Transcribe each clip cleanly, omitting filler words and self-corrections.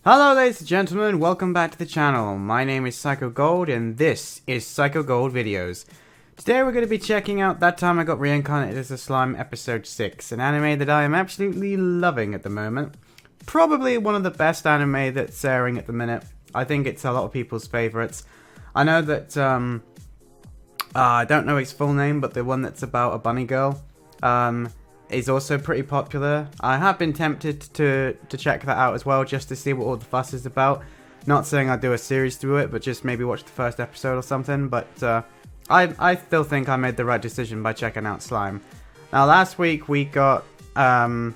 Hello ladies and gentlemen, welcome back to the channel. My name is Psycho Gold and this is Psycho Gold Videos. Today we're going to be checking out That Time I Got Reincarnated as a Slime Episode 6, an anime that I am absolutely loving at the moment. Probably one of the best anime that's airing at the minute. I think it's a lot of people's favourites. I know that, I don't know its full name, but the one that's about a bunny girl, is also pretty popular. I have been tempted to check that out as well, just to see what all the fuss is about. Not saying I'd do a series through it, but just maybe watch the first episode or something. But I still think I made the right decision by checking out Slime. Now last week we got the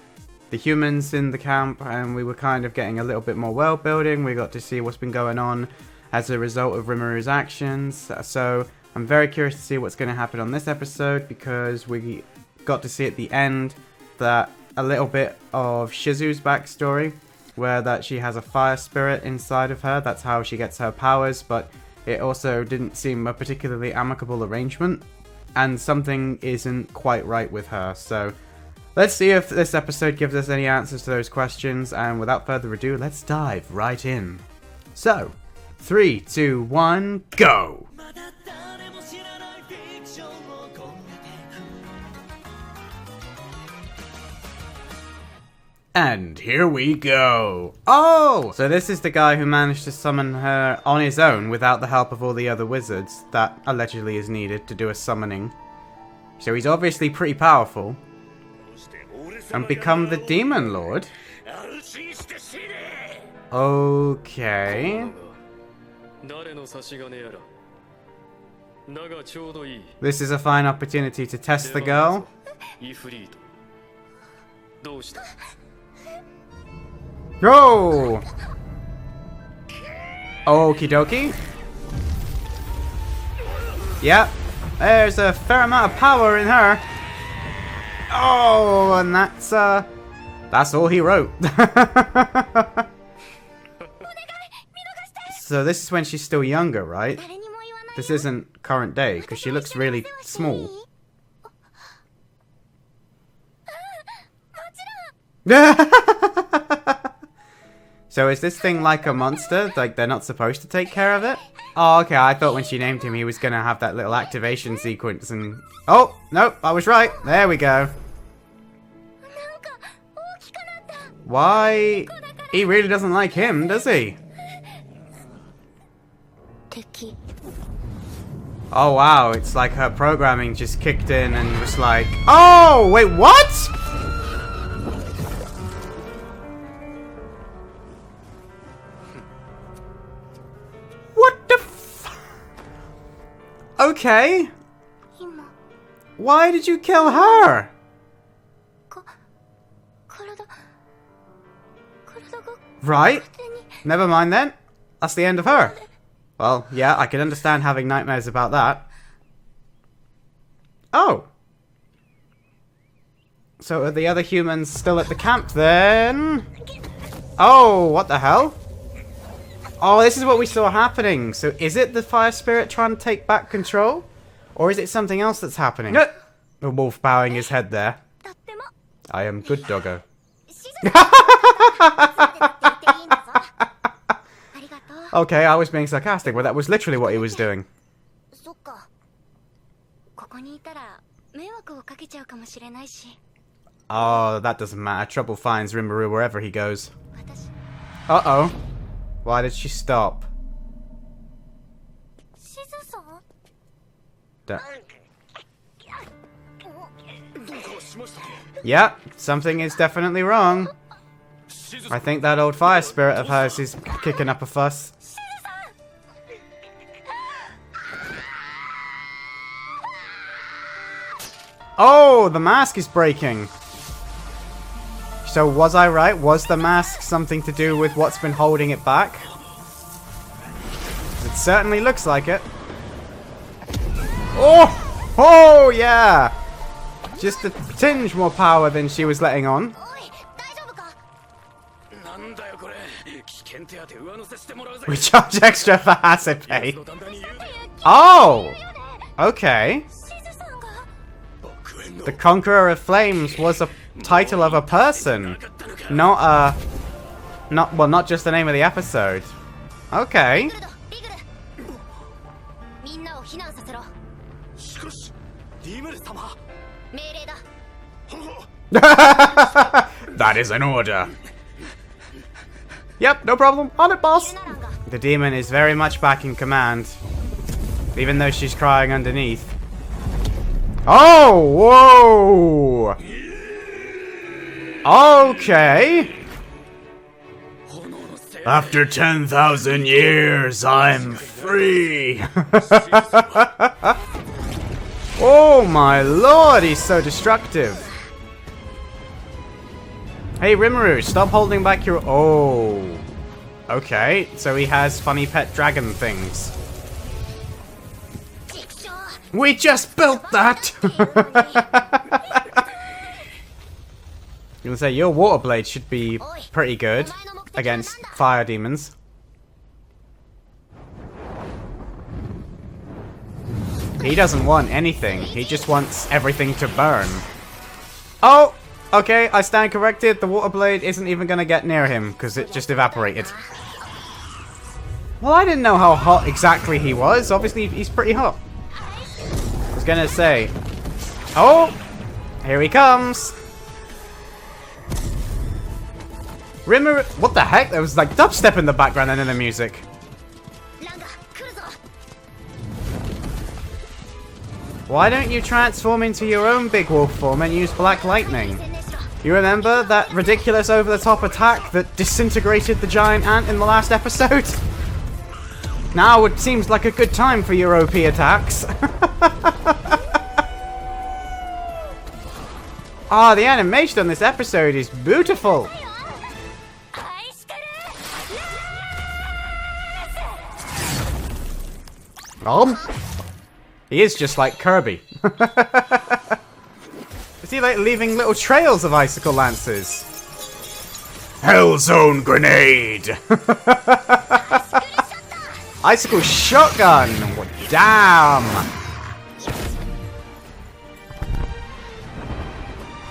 humans in the camp, and we were kind of getting a little bit more world building. We got to see what's been going on as a result of Rimuru's actions. So I'm very curious to see what's going to happen on this episode, because we got to see at the end that a little bit of Shizu's backstory, where that she has a fire spirit inside of her. That's how she gets her powers, but it also didn't seem a particularly amicable arrangement, and something isn't quite right with her. So let's see if this episode gives us any answers to those questions, and without further ado, let's dive right in. So 3, 2, 1, go! And here we go. Oh! So this is the guy who managed to summon her on his own without the help of all the other wizards that allegedly is needed to do a summoning. So he's obviously pretty powerful. And become the Demon Lord? Okay. This is a fine opportunity to test the girl. Go! Okie dokie. Yep, there's a fair amount of power in her. Oh, and that's all he wrote. So this is when she's still younger, right? This isn't current day, because she looks really small. So is this thing like a monster? Like they're not supposed to take care of it? Oh, okay, I thought when she named him he was gonna have that little activation sequence and... Oh, nope, I was right. There we go. Why? He really doesn't like him, does he? Oh wow, it's like her programming just kicked in and was like... Oh, wait, what? Okay. Why did you kill her? Right. Never mind then. That's the end of her. Well, yeah, I can understand having nightmares about that. Oh. So are the other humans still at the camp then? Oh, what the hell? Oh, this is what we saw happening. So is it the fire spirit trying to take back control? Or is it something else that's happening? The wolf bowing his head there. I am good doggo. Okay, I was being sarcastic, but that was literally what he was doing. Oh, that doesn't matter. Trouble finds Rimuru wherever he goes. Uh-oh. Why did she stop? Yeah, something is definitely wrong. I think that old fire spirit of hers is kicking up a fuss. Oh, the mask is breaking. So was I right? Was the mask something to do with what's been holding it back? It certainly looks like it. Oh! Oh, yeah! Just a tinge more power than she was letting on. We charge extra for hazard pay. Oh! Okay. The Conqueror of Flames was a title of a person, not a Not just the name of the episode. Okay. That is an order. Yep, no problem. On it, boss. The demon is very much back in command, even though she's crying underneath. Oh, whoa. Okay. After 10,000 years, I'm free. Oh my lord, he's so destructive. Hey Rimuru, stop holding back your... Oh. Okay, so he has funny pet dragon things. We just built that! You gonna say your water blade should be pretty good against fire demons. He doesn't want anything, he just wants everything to burn. Oh! Okay, I stand corrected. The water blade isn't even gonna get near him because it just evaporated. Well, I didn't know how hot exactly he was. Obviously, he's pretty hot. I was gonna say. Oh! Here he comes! Rimmer. What the heck? There was like dubstep in the background and then the music. Why don't you transform into your own big wolf form and use black lightning? You remember that ridiculous over-the-top attack that disintegrated the giant ant in the last episode? Now it seems like a good time for your OP attacks. Ah, the animation on this episode is beautiful. He is just like Kirby. Is he like leaving little trails of icicle lances? Hellzone grenade! Icicle shotgun! Damn!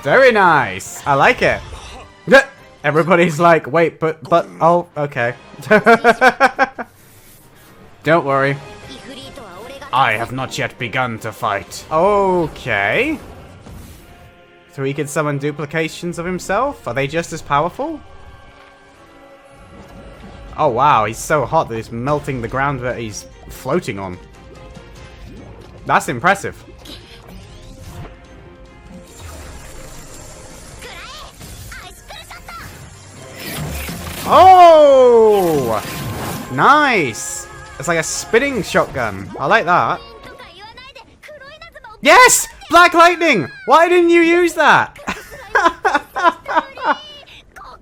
Very nice! I like it! Everybody's like, wait, but, oh, okay. Don't worry. I have not yet begun to fight. Okay. So he can summon duplications of himself? Are they just as powerful? Oh wow, he's so hot that he's melting the ground that he's floating on. That's impressive. Oh! Nice! It's like a spinning shotgun. I like that. Yes! Black lightning! Why didn't you use that?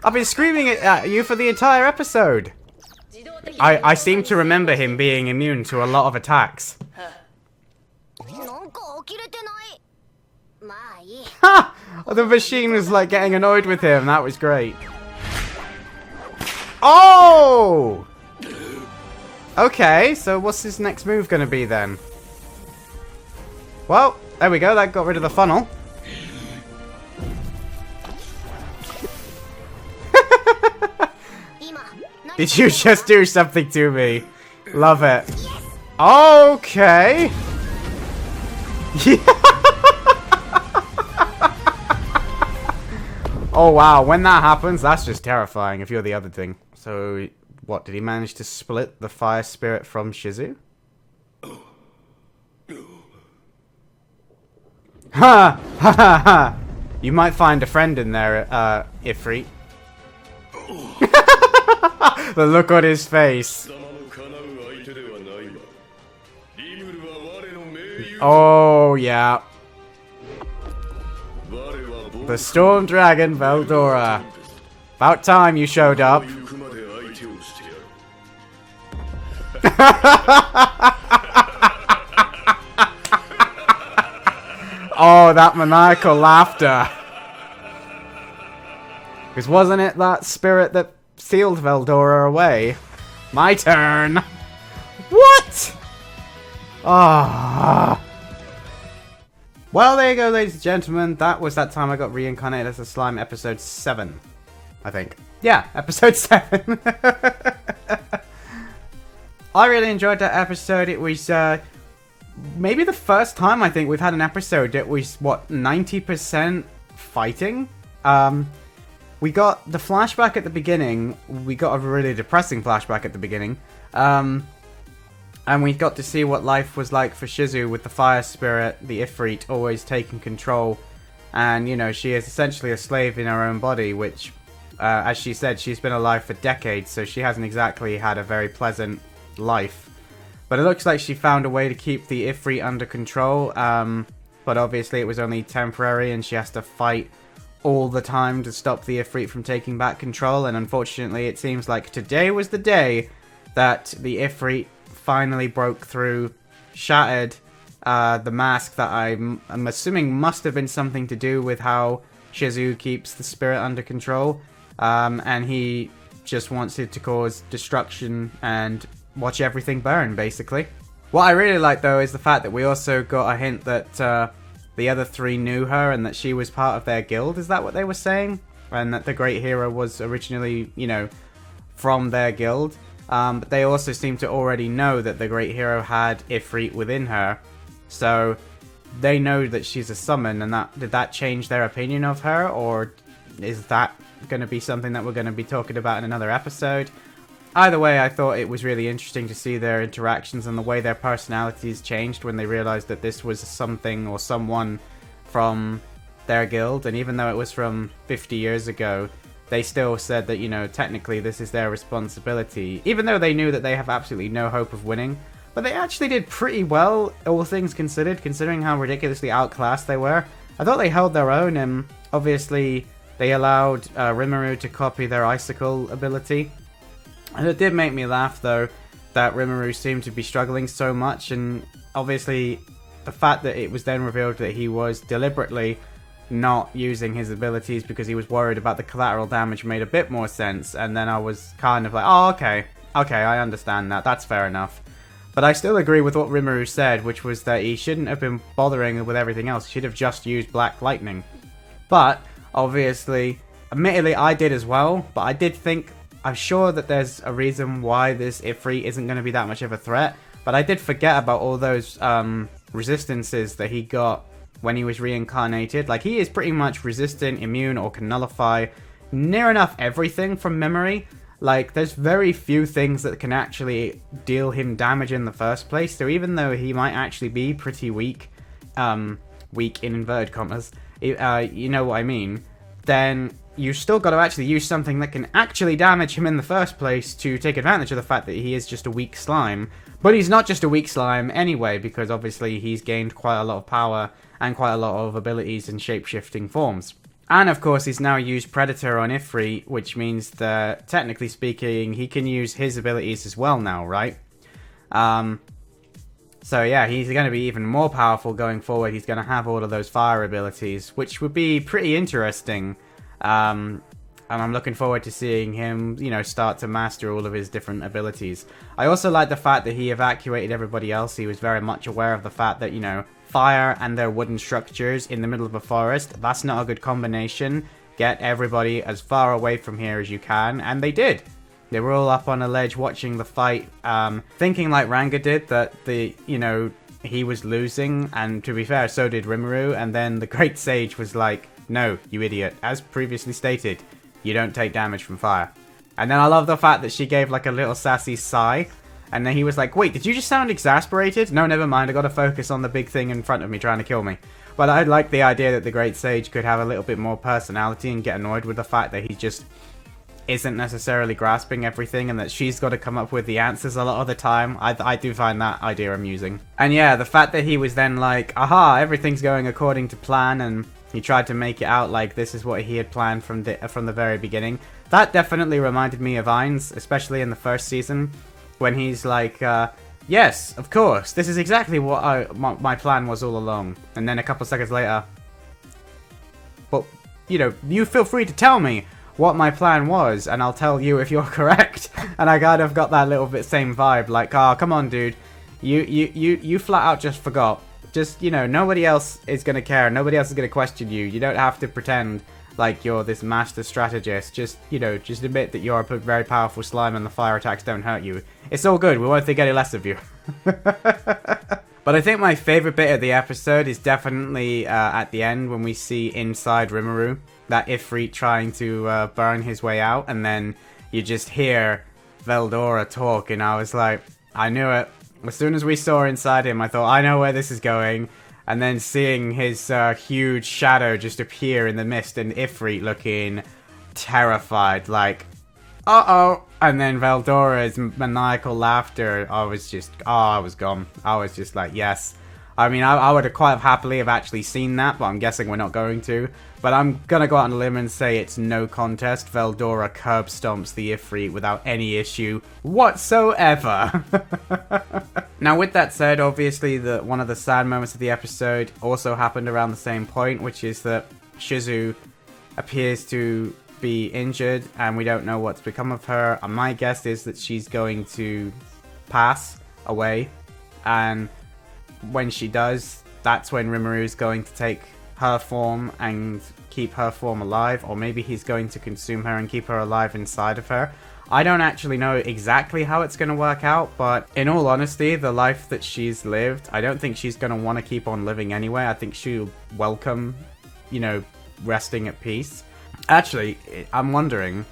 I've been screaming it at you for the entire episode. I seem to remember him being immune to a lot of attacks. Ha! The machine was like getting annoyed with him. That was great. Oh! Okay, so what's his next move going to be then? Well, there we go. That got rid of the funnel. Did you just do something to me? Love it. Okay. Oh wow, when that happens, that's just terrifying if you're the other thing. So, what, did he manage to split the fire spirit from Shizu? Ha! Ha ha ha! You might find a friend in there, Ifrit. The look on his face. Oh, yeah. The Storm Dragon Veldora. About time you showed up. Oh, that maniacal laughter. Because wasn't it that spirit that sealed Veldora away? My turn. What? Ah. Well, there you go, ladies and gentlemen. That was That Time I Got Reincarnated as a Slime, episode 7. I think. yeah, episode 7. I really enjoyed that episode. It was maybe the first time I think we've had an episode that was, what, 90% fighting? We got the flashback at the beginning. We got a really depressing flashback at the beginning. And we got to see what life was like for Shizu with the fire spirit, the Ifrit, always taking control. And, you know, she is essentially a slave in her own body, which, as she said, she's been alive for decades, so she hasn't exactly had a very pleasant life. But it looks like she found a way to keep the Ifrit under control, but obviously it was only temporary, and she has to fight all the time to stop the Ifrit from taking back control. And unfortunately, it seems like today was the day that the Ifrit finally broke through, shattered the mask that I'm assuming must have been something to do with how Shizu keeps the spirit under control, and he just wants it to cause destruction and watch everything burn, basically. What I really like, though, is the fact that we also got a hint that the other three knew her and that she was part of their guild. Is that what they were saying? And that the Great Hero was originally, you know, from their guild. But they also seem to already know that the Great Hero had Ifrit within her. So they know that she's a summon, and did that change their opinion of her? Or is that going to be something that we're going to be talking about in another episode? Either way, I thought it was really interesting to see their interactions and the way their personalities changed when they realized that this was something or someone from their guild. And even though it was from 50 years ago, they still said that, you know, technically this is their responsibility, even though they knew that they have absolutely no hope of winning. But they actually did pretty well, all things considered, considering how ridiculously outclassed they were. I thought they held their own, and obviously they allowed Rimuru to copy their icicle ability. And it did make me laugh, though, that Rimuru seemed to be struggling so much, and obviously the fact that it was then revealed that he was deliberately not using his abilities because he was worried about the collateral damage made a bit more sense. And then I was kind of like, oh, okay, I understand that, that's fair enough. But I still agree with what Rimuru said, which was that he shouldn't have been bothering with everything else. He should have just used Black Lightning. But, obviously, admittedly I did as well, but I did think, I'm sure that there's a reason why this Ifrit isn't going to be that much of a threat, but I did forget about all those resistances that he got when he was reincarnated. Like, he is pretty much resistant, immune, or can nullify near enough everything from memory. Like, there's very few things that can actually deal him damage in the first place, so even though he might actually be pretty weak, weak in inverted commas, you know what I mean, then you still got to actually use something that can actually damage him in the first place to take advantage of the fact that he is just a weak slime. But he's not just a weak slime anyway, because obviously he's gained quite a lot of power and quite a lot of abilities in shape-shifting forms. And of course he's now used Predator on Ifrit, which means that, technically speaking, he can use his abilities as well now, right? So yeah, he's going to be even more powerful going forward. He's going to have all of those fire abilities, which would be pretty interesting. And I'm looking forward to seeing him, you know, start to master all of his different abilities. I also like the fact that he evacuated everybody else. He was very much aware of the fact that, you know, fire and their wooden structures in the middle of a forest, that's not a good combination. Get everybody as far away from here as you can, and they did. They were all up on a ledge watching the fight, thinking like Ranga did, that he was losing, and to be fair, so did Rimuru, and then the Great Sage was like, no, you idiot, as previously stated, you don't take damage from fire. And then I love the fact that she gave like a little sassy sigh, and then he was like, wait, did you just sound exasperated? No, never mind, I gotta focus on the big thing in front of me trying to kill me. But I like the idea that the Great Sage could have a little bit more personality and get annoyed with the fact that he just isn't necessarily grasping everything, and that she's got to come up with the answers a lot of the time. I do find that idea amusing. And yeah, the fact that he was then like, aha, everything's going according to plan, and he tried to make it out like this is what he had planned from the very beginning. That definitely reminded me of Ainz, especially in the first season, when he's like, yes, of course, this is exactly what my plan was all along. And then a couple seconds later, but, you know, you feel free to tell me what my plan was, and I'll tell you if you're correct. And I kind of got that little bit same vibe, like, oh, come on, dude. You flat out just forgot. Just, you know, nobody else is going to care. Nobody else is going to question you. You don't have to pretend like you're this master strategist. Just, you know, just admit that you're a very powerful slime and the fire attacks don't hurt you. It's all good, we won't think any less of you. But I think my favorite bit of the episode is definitely at the end when we see inside Rimuru, that Ifrit trying to burn his way out, and then you just hear Veldora talk, and I was like, I knew it. As soon as we saw inside him, I thought, I know where this is going. And then seeing his huge shadow just appear in the mist, and Ifrit looking terrified, like, uh-oh. And then Veldora's maniacal laughter, I was just, I was gone. I was just like, yes. I mean, I would have quite happily have actually seen that, but I'm guessing we're not going to. But I'm gonna go out on a limb and say it's no contest. Veldora curb stomps the Ifrit without any issue whatsoever. Now, with that said, obviously, one of the sad moments of the episode also happened around the same point, which is that Shizu appears to be injured, and we don't know what's become of her. My guess is that she's going to pass away, and when she does, that's when Rimuru is going to take her form and keep her form alive, or maybe he's going to consume her and keep her alive inside of her. I don't actually know exactly how it's going to work out, but in all honesty, the life that she's lived, I don't think she's going to want to keep on living anyway. I think she'll welcome, you know, resting at peace. Actually, I'm wondering,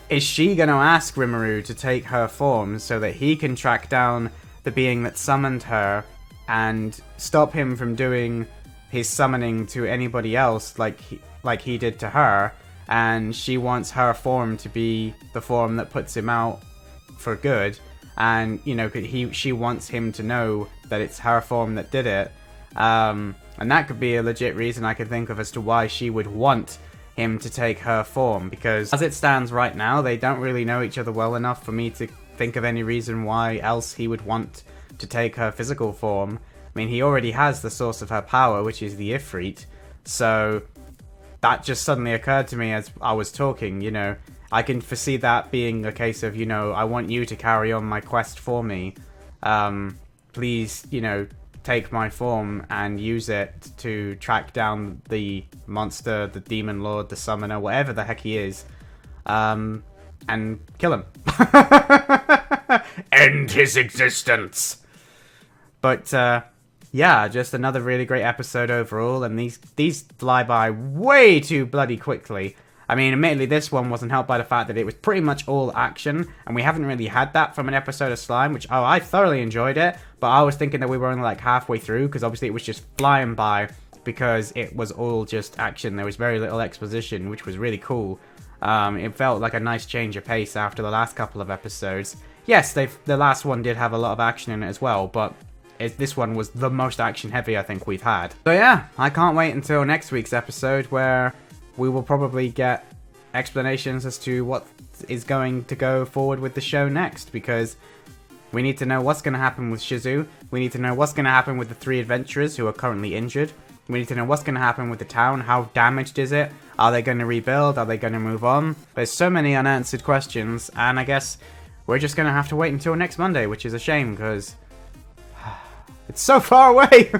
is she going to ask Rimuru to take her form so that he can track down the being that summoned her and stop him from doing his summoning to anybody else like he did to her, and she wants her form to be the form that puts him out for good, and, you know, she wants him to know that it's her form that did it, and that could be a legit reason I could think of as to why she would want him to take her form, because as it stands right now, they don't really know each other well enough for me to think of any reason why else he would want to take her physical form. I mean, he already has the source of her power, which is the Ifrit, so that just suddenly occurred to me as I was talking, you know. I can foresee that being a case of, you know, I want you to carry on my quest for me. Please, you know, take my form and use it to track down the monster, the demon lord, the summoner, whatever the heck he is, and kill him. End his existence. But, yeah, just another really great episode overall, and these fly by way too bloody quickly. I mean, admittedly, this one wasn't helped by the fact that it was pretty much all action, and we haven't really had that from an episode of Slime, which, I thoroughly enjoyed it, but I was thinking that we were only like halfway through, because obviously it was just flying by, because it was all just action. There was very little exposition, which was really cool. It felt like a nice change of pace after the last couple of episodes. Yes, the last one did have a lot of action in it as well, but this one was the most action heavy I think we've had. So yeah, I can't wait until next week's episode, where we will probably get explanations as to what is going to go forward with the show next, because we need to know what's going to happen with Shizu, we need to know what's going to happen with the 3 adventurers who are currently injured, we need to know what's going to happen with the town, how damaged is it, are they going to rebuild, are they going to move on? There's so many unanswered questions, and I guess we're just going to have to wait until next Monday, which is a shame, because it's so far away!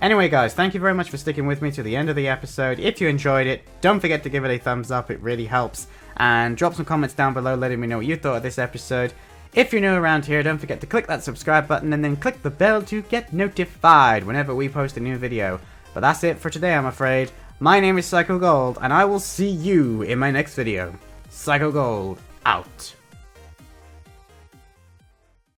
Anyway guys, thank you very much for sticking with me to the end of the episode. If you enjoyed it, don't forget to give it a thumbs up, it really helps. And drop some comments down below letting me know what you thought of this episode. If you're new around here, don't forget to click that subscribe button and then click the bell to get notified whenever we post a new video. But that's it for today, I'm afraid. My name is Psycho Gold, and I will see you in my next video. Psycho Gold, out.